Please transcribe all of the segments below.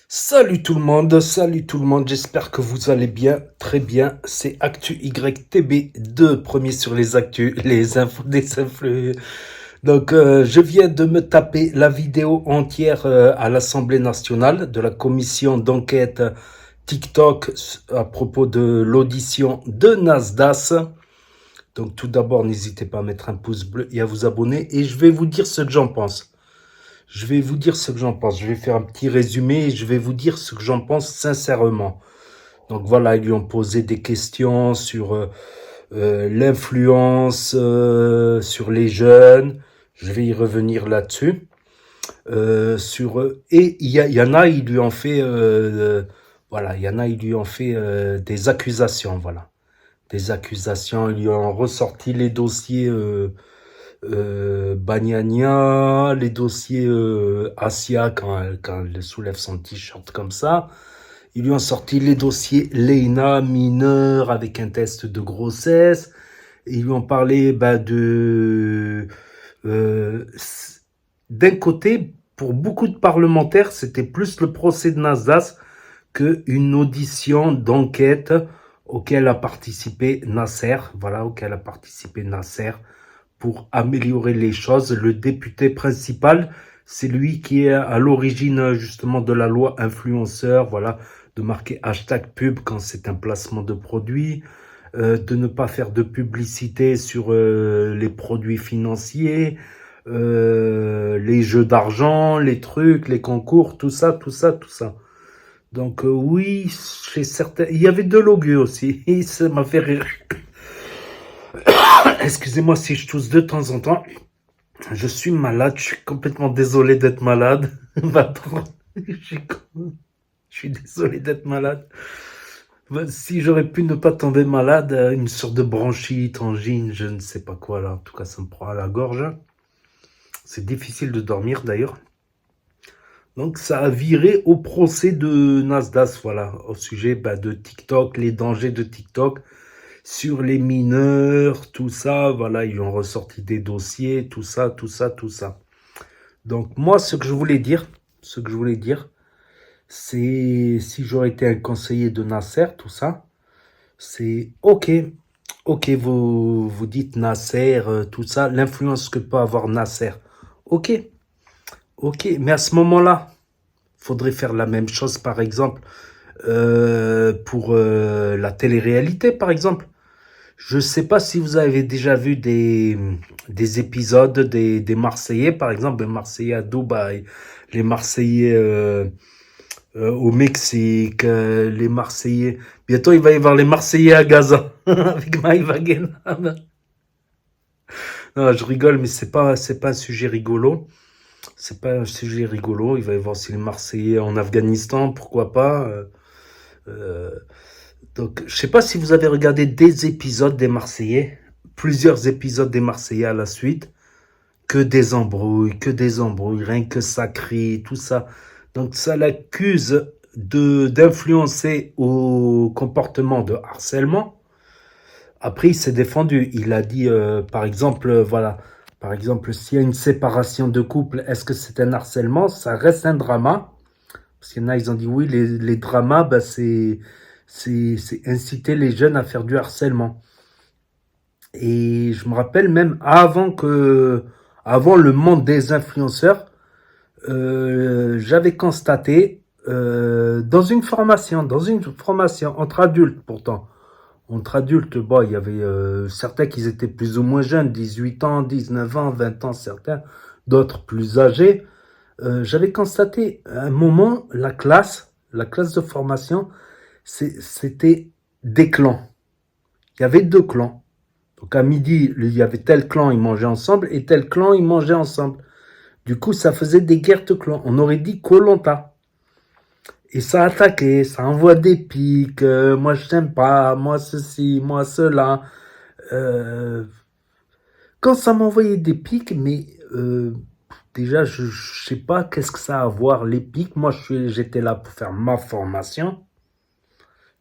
Salut tout le monde, j'espère que vous allez bien, très bien. C'est Actu YTB2, premier sur les actus, les infos des influx. Donc, je viens de me taper la vidéo entière à l'Assemblée nationale de la commission d'enquête TikTok à propos de l'audition de Nasdaq. Donc, tout d'abord, n'hésitez pas à mettre un pouce bleu et à vous abonner. Et je vais vous dire ce que j'en pense. Je vais vous dire ce que j'en pense. Je vais faire un petit résumé et je vais vous dire ce que j'en pense sincèrement. Donc voilà, ils lui ont posé des questions sur l'influence sur les jeunes. Je vais y revenir là-dessus. Et il y en a, ils lui ont fait voilà, il y en a, ils lui ont fait des accusations, voilà, des accusations. Ils lui ont ressorti les dossiers. Bagnania, les dossiers Asia quand elle soulève son t-shirt comme ça. Ils lui ont sorti les dossiers Leina, mineur, avec un test de grossesse. Et ils lui ont parlé euh, d'un côté, pour beaucoup de parlementaires, c'était plus le procès de Nasdaq qu'une audition d'enquête auquel a participé Nasser. Voilà, auquel a participé Nasser pour améliorer les choses. Le député principal, c'est lui qui est à l'origine justement de la loi influenceur, voilà, de marquer hashtag pub quand c'est un placement de produit, de ne pas faire de publicité sur les produits financiers, les jeux d'argent, les trucs, les concours, tout ça, tout ça, tout ça. Donc oui, chez certains, il y avait de l'augure aussi, ça m'a fait rire. Excusez-moi si je tousse de temps en temps. Je suis malade, je suis complètement désolé d'être malade. Je suis désolé d'être malade. Si j'aurais pu ne pas tomber malade, une sorte de bronchite, angine, je ne sais pas quoi là. En tout cas, ça me prend à la gorge. C'est difficile de dormir d'ailleurs. Donc ça a viré au procès de Nasdaq, voilà, au sujet de TikTok, les dangers de TikTok sur les mineurs, tout ça, voilà, ils ont ressorti des dossiers, tout ça, tout ça, tout ça. Donc moi, ce que je voulais dire, c'est si j'aurais été un conseiller de Nasser, tout ça, c'est ok, vous dites Nasser, tout ça, l'influence que peut avoir Nasser, ok, ok, mais à ce moment-là, faudrait faire la même chose, par exemple, pour la télé-réalité, par exemple. Je sais pas si vous avez déjà vu des épisodes des Marseillais, par exemple, les Marseillais à Dubaï, les Marseillais au Mexique, les Marseillais. Bientôt, il va y avoir les Marseillais à Gaza avec Maïva Guénam. Non, je rigole, mais c'est pas un sujet rigolo. C'est pas un sujet rigolo. Il va y avoir aussi les Marseillais en Afghanistan, pourquoi pas. Euh, donc, je sais pas si vous avez regardé des épisodes des Marseillais, plusieurs épisodes des Marseillais à la suite, que des embrouilles, rien que ça crie, tout ça. Donc, ça l'accuse d'influencer au comportement de harcèlement. Après, il s'est défendu. Il a dit, par exemple, voilà, par exemple, s'il y a une séparation de couple, est-ce que c'est un harcèlement? Ça reste un drama. Parce qu'il y en a, ils ont dit oui, les dramas, c'est inciter les jeunes à faire du harcèlement. Et je me rappelle même avant le monde des influenceurs, j'avais constaté dans une formation entre adultes pourtant. Entre adultes, bon, il y avait certains qui étaient plus ou moins jeunes, 18 ans, 19 ans, 20 ans certains, d'autres plus âgés. J'avais constaté à un moment la classe de formation, c'était des clans. Il y avait deux clans. Donc à midi, il y avait tel clan, ils mangeaient ensemble, et tel clan, ils mangeaient ensemble. Du coup, ça faisait des guerres de clans. On aurait dit koh. Et ça attaquait, ça envoie des pics, moi je t'aime pas, moi ceci, moi cela. Euh, Quand ça m'envoyait des pics, mais déjà, je sais pas qu'est-ce que ça a à voir, les pics. Moi, j'étais là pour faire ma formation.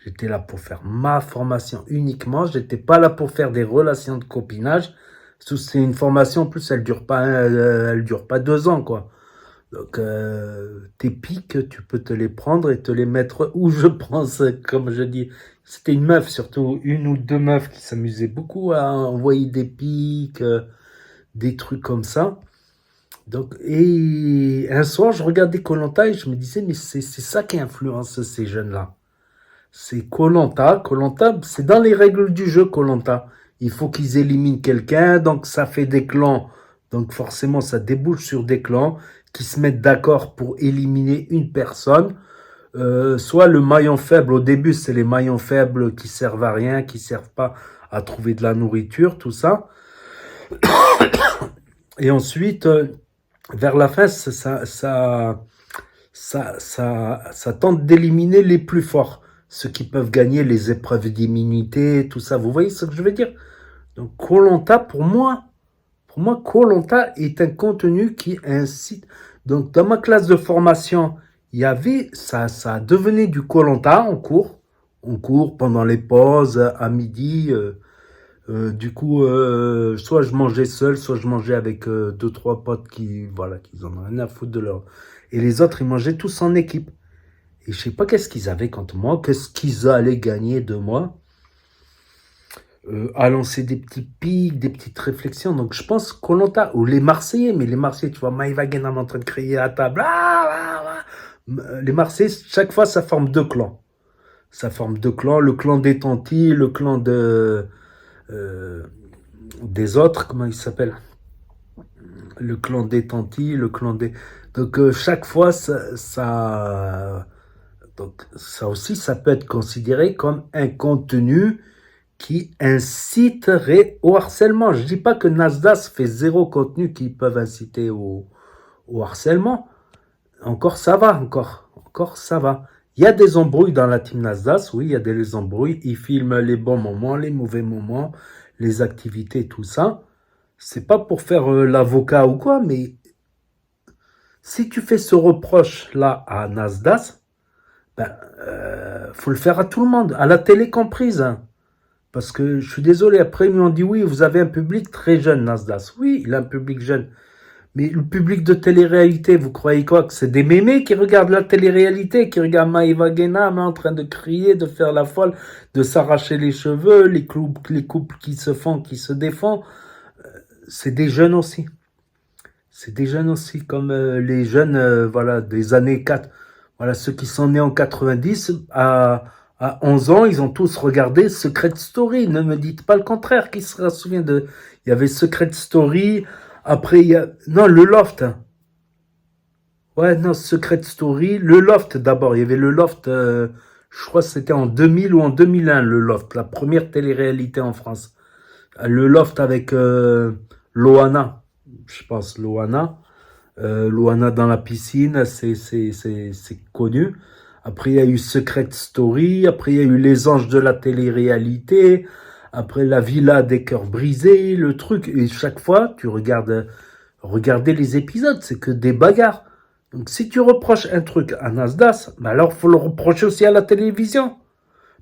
J'étais là pour faire ma formation uniquement. J'étais pas là pour faire des relations de copinage. C'est une formation, en plus, elle dure pas 2 ans, quoi. Donc, tes pics, tu peux te les prendre et te les mettre où je pense, comme je dis. C'était une meuf, surtout une ou deux meufs qui s'amusaient beaucoup à envoyer des pics, des trucs comme ça. Donc, et un soir, je regardais koh et je me disais, mais c'est ça qui influence ces jeunes-là. C'est koh c'est dans les règles du jeu koh. Il faut qu'ils éliminent quelqu'un, donc ça fait des clans. Donc forcément, ça débouche sur des clans qui se mettent d'accord pour éliminer une personne. Soit le maillon faible, au début, c'est les maillons faibles qui servent à rien, qui servent pas à trouver de la nourriture, tout ça. Et ensuite, vers la fin, ça tente d'éliminer les plus forts, ceux qui peuvent gagner les épreuves d'immunité, tout ça. Vous voyez ce que je veux dire? Donc, koh pour moi, koh est un contenu qui incite. Donc, dans ma classe de formation, il y avait ça devenait du koh en cours pendant les pauses à midi. Du coup, soit je mangeais seul, soit je mangeais avec deux, trois potes voilà, qui en ont rien à foutre de leur. Et les autres, ils mangeaient tous en équipe. Et je sais pas qu'est-ce qu'ils avaient contre moi, qu'est-ce qu'ils allaient gagner de moi, à lancer des petits pics, des petites réflexions. Donc je pense koh ou les Marseillais, mais les Marseillais, tu vois, Maïva Guénan en train de crier à table. Les Marseillais, chaque fois, ça forme deux clans. Ça forme deux clans, le clan des Tantis, le clan euh, des autres, comment il s'appelle? Le clan des Tantis, le clan des. Donc chaque fois, donc ça aussi, ça peut être considéré comme un contenu qui inciterait au harcèlement. Je dis pas que Nasdaq fait zéro contenu qui peuvent inciter au harcèlement. Encore ça va, encore ça va. Il y a des embrouilles dans la team Nasdaq, oui, il y a des embrouilles. Ils filment les bons moments, les mauvais moments, les activités, tout ça. C'est pas pour faire l'avocat ou quoi, mais si tu fais ce reproche-là à Nasdaq, ben, faut le faire à tout le monde, à la télé comprise. Hein. Parce que je suis désolé, après ils m'ont dit oui, vous avez un public très jeune, Nasdaq. Oui, il a un public jeune. Mais le public de télé-réalité, vous croyez quoi? Que c'est des mémés qui regardent la télé-réalité, qui regardent Maïva Guénam en train de crier, de faire la folle, de s'arracher les cheveux, les couples qui se font, qui se défendent. C'est des jeunes aussi. C'est des jeunes aussi, comme les jeunes voilà, des années 4. Voilà, ceux qui sont nés en 90, à 11 ans, ils ont tous regardé Secret Story. Ne me dites pas le contraire, qui se souvient de... Il y avait Secret Story, après il y a... Non, le Loft. Ouais, non, Secret Story. Le Loft d'abord, il y avait le Loft, je crois que c'était en 2000 ou en 2001, le Loft, la première télé-réalité en France. Le Loft avec Loana, je pense, Loana. Loana dans la piscine, c'est connu. Après, il y a eu Secret Story. Après, il y a eu Les Anges de la télé-réalité. Après, La Villa des cœurs brisés, le truc. Et chaque fois, tu regardez les épisodes, c'est que des bagarres. Donc, si tu reproches un truc à Nasdaq, ben alors, faut le reprocher aussi à la télévision.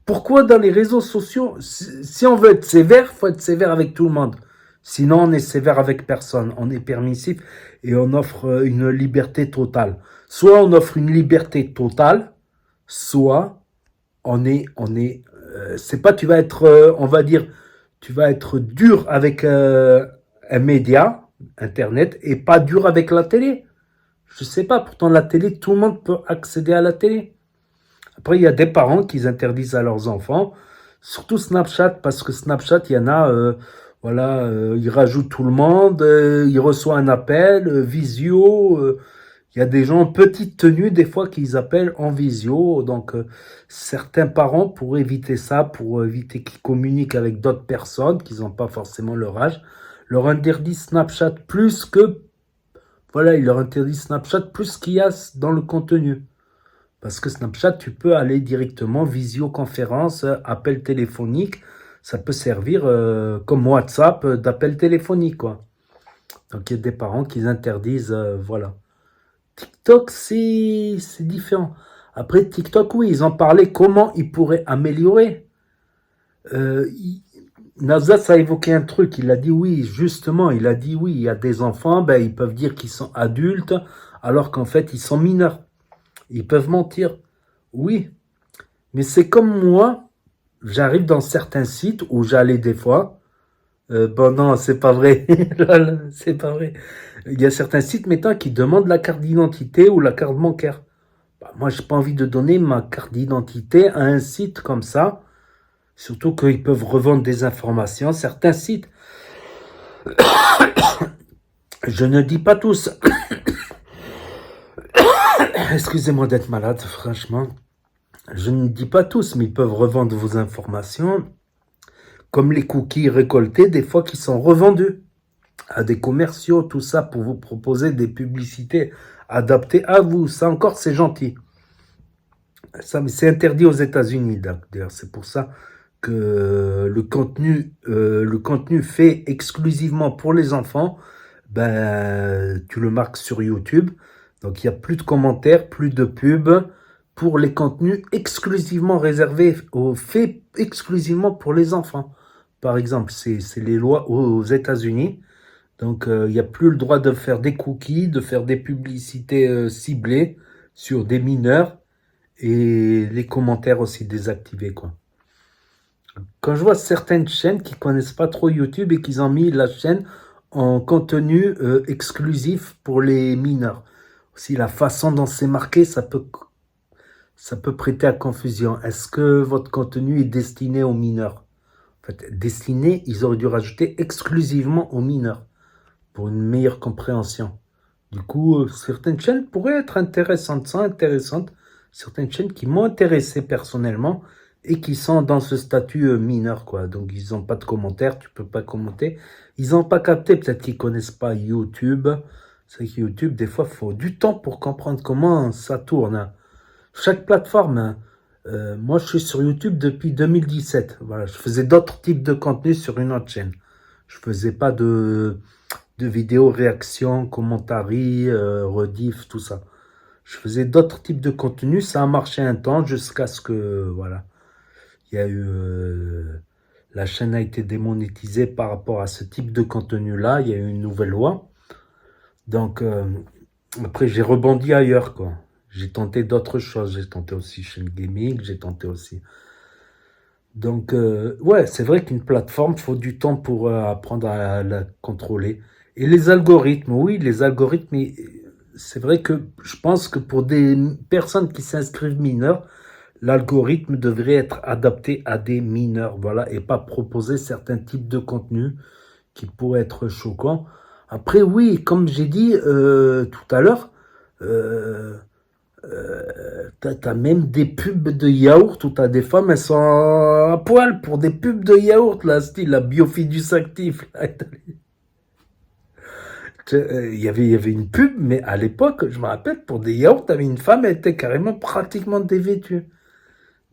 Pourquoi dans les réseaux sociaux, si on veut être sévère, faut être sévère avec tout le monde. Sinon, on est sévère avec personne. On est permissif et on offre une liberté totale. Soit on offre une liberté totale, soit c'est pas tu vas être, on va dire, tu vas être dur avec un média, Internet, et pas dur avec la télé. Je sais pas, pourtant la télé, tout le monde peut accéder à la télé. Après, il y a des parents qui interdisent à leurs enfants, surtout Snapchat, parce que Snapchat, il y en a, voilà, il rajoute tout le monde, il reçoit un appel, visio, il y a des gens en petite tenue, des fois, qu'ils appellent en visio. Donc, certains parents, pour éviter ça, pour éviter qu'ils communiquent avec d'autres personnes, qui n'ont pas forcément leur âge, leur interdit Snapchat plus que, voilà, il leur interdit Snapchat plus qu'il y a dans le contenu. Parce que Snapchat, tu peux aller directement, visioconférence, appel téléphonique. Ça peut servir comme WhatsApp d'appel téléphonique, quoi. Donc, il y a des parents qui interdisent, voilà. TikTok, c'est différent. Après, TikTok, oui, ils en parlaient comment ils pourraient améliorer. Euh, ils, Nazat a évoqué un truc, il a dit oui, justement, il a dit oui, il y a des enfants, ben, ils peuvent dire qu'ils sont adultes, alors qu'en fait, ils sont mineurs. Ils peuvent mentir. Oui, mais c'est comme moi, j'arrive dans certains sites où j'allais des fois. Bon, non, c'est pas vrai. Lol, c'est pas vrai. Il y a certains sites maintenant qui demandent la carte d'identité ou la carte bancaire. Bah, moi, j'ai pas envie de donner ma carte d'identité à un site comme ça. Surtout qu'ils peuvent revendre des informations. Certains sites, je ne dis pas tous. Excusez-moi d'être malade, franchement. Je ne dis pas tous, mais ils peuvent revendre vos informations. Comme les cookies récoltés, des fois qui sont revendus à des commerciaux, tout ça, pour vous proposer des publicités adaptées à vous. Ça encore, c'est gentil. Ça, mais c'est interdit aux États-Unis, d'ailleurs. C'est pour ça que le contenu fait exclusivement pour les enfants, ben, tu le marques sur YouTube. Donc, il n'y a plus de commentaires, plus de pubs pour les contenus exclusivement réservés, faits exclusivement pour les enfants. Par exemple, c'est les lois aux États-Unis. Donc, il n'y a plus le droit de faire des cookies, de faire des publicités ciblées sur des mineurs et les commentaires aussi désactivés, quoi. Quand je vois certaines chaînes qui connaissent pas trop YouTube et qui ont mis la chaîne en contenu exclusif pour les mineurs. Aussi, la façon dont c'est marqué, ça peut prêter à confusion. Est-ce que votre contenu est destiné aux mineurs? En fait, destiné, ils auraient dû rajouter exclusivement aux mineurs pour une meilleure compréhension. Du coup, certaines chaînes pourraient être intéressantes, sont intéressantes. Certaines chaînes qui m'ont intéressé personnellement et qui sont dans ce statut mineur, quoi. Donc, ils n'ont pas de commentaires, tu peux pas commenter. Ils n'ont pas capté, peut-être qu'ils connaissent pas YouTube. C'est que YouTube, des fois, il faut du temps pour comprendre comment ça tourne, hein. Chaque plateforme, hein. Moi, je suis sur YouTube depuis 2017. Voilà, je faisais d'autres types de contenus sur une autre chaîne. Je faisais pas de vidéos, réactions, commentaires, rediff, tout ça. Je faisais d'autres types de contenus, ça a marché un temps jusqu'à ce que, voilà, il y a eu, la chaîne a été démonétisée par rapport à ce type de contenu-là, il y a eu une nouvelle loi. Donc, après, j'ai rebondi ailleurs, quoi. J'ai tenté d'autres choses, j'ai tenté aussi chaîne gaming, j'ai tenté aussi. Donc, ouais, c'est vrai qu'une plateforme, il faut du temps pour apprendre à la contrôler. Et les algorithmes, oui, les algorithmes, c'est vrai que je pense que pour des personnes qui s'inscrivent mineurs, l'algorithme devrait être adapté à des mineurs, voilà, et pas proposer certains types de contenus qui pourraient être choquants. Après, oui, comme j'ai dit tout à l'heure, t'as même des pubs de yaourt où t'as des femmes, elles sont à poil pour des pubs de yaourt, là, style la Biofidus Actif. Il y avait une pub, mais à l'époque, je me rappelle, pour des yaourts, t'avais une femme, elle était carrément pratiquement dévêtue.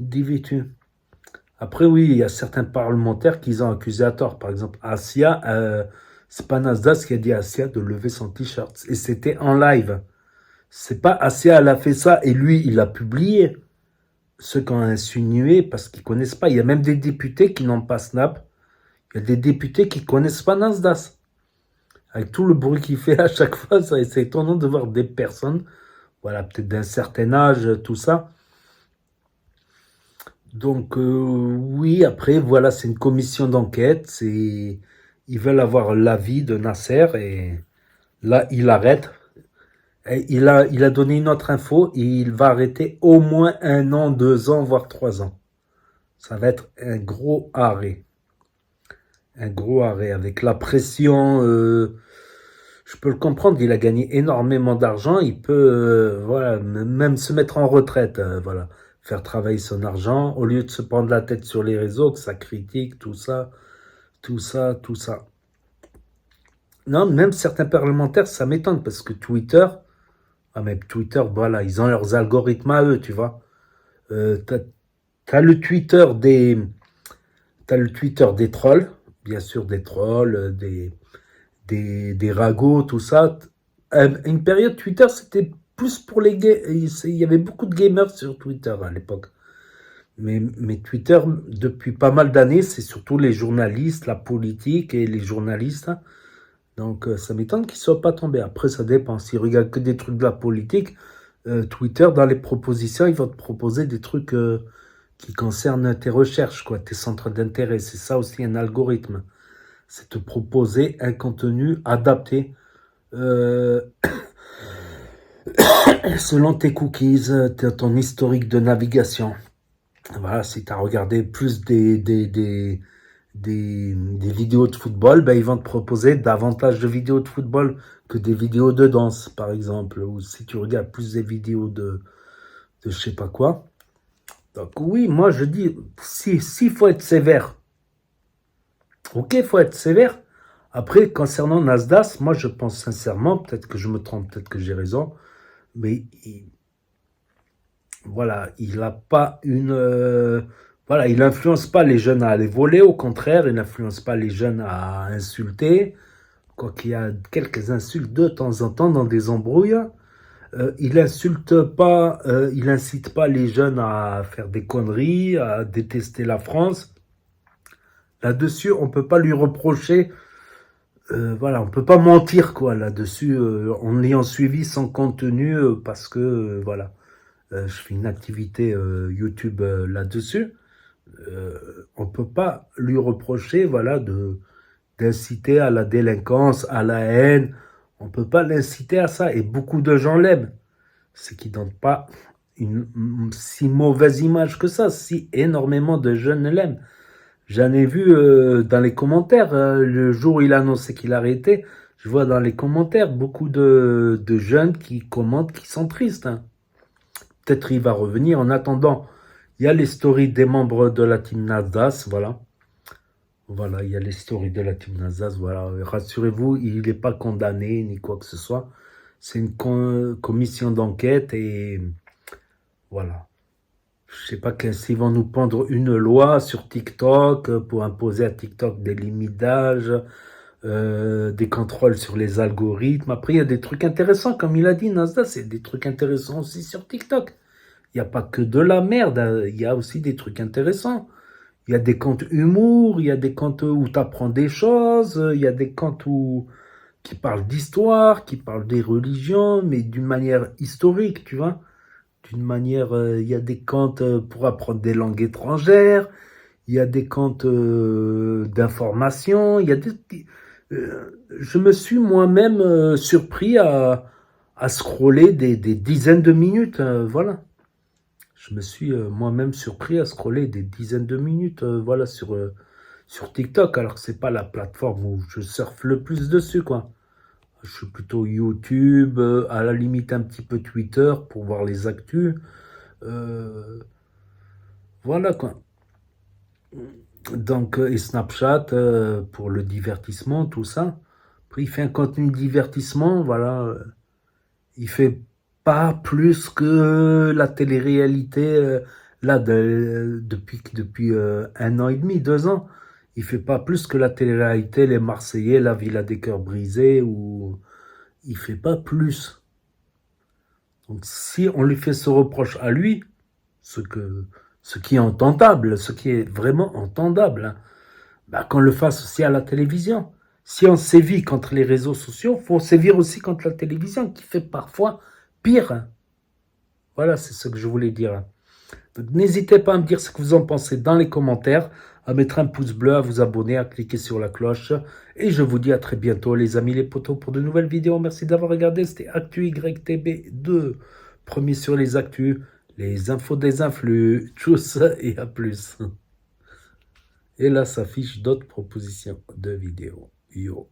Dévêtue. Après, oui, il y a certains parlementaires qui ont accusé à tort. Par exemple, Asia, c'est pas Nasdaq qui a dit à Asia de lever son t-shirt. Et c'était en live. C'est pas Asia, elle a fait ça et lui, il a publié. Ceux qui ont insinué parce qu'ils connaissent pas. Il y a même des députés qui n'ont pas Snap. Il y a des députés qui connaissent pas Nasdaq. Avec tout le bruit qu'il fait à chaque fois, c'est étonnant de voir des personnes, voilà, peut-être d'un certain âge, tout ça. Donc, oui, après, voilà, c'est une commission d'enquête. Ils veulent avoir l'avis de Nasser et là, il arrête. Et il a donné une autre info et il va arrêter au moins 1 an, 2 ans, voire 3 ans. Ça va être un gros arrêt. Un gros arrêt avec la pression. Je peux le comprendre, il a gagné énormément d'argent. Il peut voilà, même se mettre en retraite. Voilà, faire travailler son argent au lieu de se prendre la tête sur les réseaux, que ça critique, tout ça, tout ça, tout ça. Non, même certains parlementaires, ça m'étonne parce que Twitter, ah mais Twitter, voilà, ils ont leurs algorithmes à eux, tu vois. T'as le Twitter des, t'as le Twitter des trolls, bien sûr des trolls, des ragots, tout ça. Une période Twitter, c'était plus pour les gays. Il y avait beaucoup de gamers sur Twitter à l'époque. Mais Twitter, depuis pas mal d'années, c'est surtout les journalistes, la politique et les journalistes. Donc, ça m'étonne qu'ils ne soient pas tombés. Après, ça dépend. S'ils regardent que des trucs de la politique, Twitter, dans les propositions, ils vont te proposer des trucs qui concernent tes recherches, quoi, tes centres d'intérêt. C'est ça aussi un algorithme. C'est te proposer un contenu adapté euh, selon tes cookies, ton historique de navigation. Voilà, si tu as regardé plus des vidéos de football, ben, ils vont te proposer davantage de vidéos de football que des vidéos de danse, par exemple. Ou si tu regardes plus des vidéos de je sais pas quoi. Donc oui, moi je dis, si faut être sévère, ok, faut être sévère. Après, concernant Nasdaq, moi je pense sincèrement, peut-être que je me trompe, peut-être que j'ai raison, mais voilà, il n'a pas une... voilà, il n'influence pas les jeunes à aller voler, au contraire, il n'influence pas les jeunes à insulter, quoi qu'il y a quelques insultes de temps en temps dans des embrouilles. Il insulte pas, il incite pas les jeunes à faire des conneries, à détester la France. Là-dessus, on peut pas lui reprocher, voilà, on peut pas mentir quoi là-dessus en ayant suivi son contenu parce que voilà, je fais une activité YouTube là-dessus. On peut pas lui reprocher, voilà, d'inciter à la délinquance, à la haine. On peut pas l'inciter à ça. Et beaucoup de gens l'aiment. C'est qui donne pas une si mauvaise image que ça. Si énormément de jeunes l'aiment. J'en ai vu dans les commentaires, le jour où il a annoncé qu'il arrêtait, je vois dans les commentaires beaucoup de jeunes qui commentent, qui sont tristes. Hein. Peut-être il va revenir. En attendant, il y a les stories des membres de la team Nasdaq, voilà. Voilà, il y a les stories de la team Nasdaq, voilà. Rassurez-vous, il n'est pas condamné ni quoi que ce soit. C'est une commission d'enquête et voilà. Je sais pas s'ils vont nous prendre une loi sur TikTok pour imposer à TikTok des limites d'âge, des contrôles sur les algorithmes. Après, il y a des trucs intéressants, comme il a dit, Nasdaq, c'est des trucs intéressants aussi sur TikTok. Il n'y a pas que de la merde, hein. Il y a aussi des trucs intéressants. Il y a des comptes humour, il y a des comptes où tu apprends des choses, il y a des comptes qui parlent d'histoire, qui parlent des religions, mais d'une manière historique, tu vois. D'une manière, il y a des comptes pour apprendre des langues étrangères, il y a des comptes d'information, il y a je me suis moi-même surpris à scroller des dizaines de minutes, voilà. Je me suis moi-même surpris à scroller des dizaines de minutes voilà, sur TikTok, alors que c'est pas la plateforme où je surfe le plus dessus, quoi. Je suis plutôt YouTube, à la limite un petit peu Twitter pour voir les actus. Euh, voilà, quoi. Donc, et Snapchat pour le divertissement, tout ça. Après, il fait un contenu de divertissement, voilà. Il fait pas plus que la télé-réalité là depuis 1 an et demi, 2 ans. Il fait pas plus que la télé-réalité, les Marseillais, la Villa des cœurs brisés, ou il fait pas plus. Donc si on lui fait ce reproche à lui, ce qui est entendable, ce qui est vraiment entendable, hein, bah, qu'on le fasse aussi à la télévision. Si on sévit contre les réseaux sociaux, il faut sévir aussi contre la télévision, qui fait parfois pire. Hein. Voilà, c'est ce que je voulais dire. Hein. Donc, n'hésitez pas à me dire ce que vous en pensez dans les commentaires, à mettre un pouce bleu, à vous abonner, à cliquer sur la cloche. Et je vous dis à très bientôt, les amis, les potos, pour de nouvelles vidéos. Merci d'avoir regardé. C'était Actu YTB2. Premier sur les actus, les infos des influx. Tchuss et à plus. Et là s'affichent d'autres propositions de vidéos. Yo.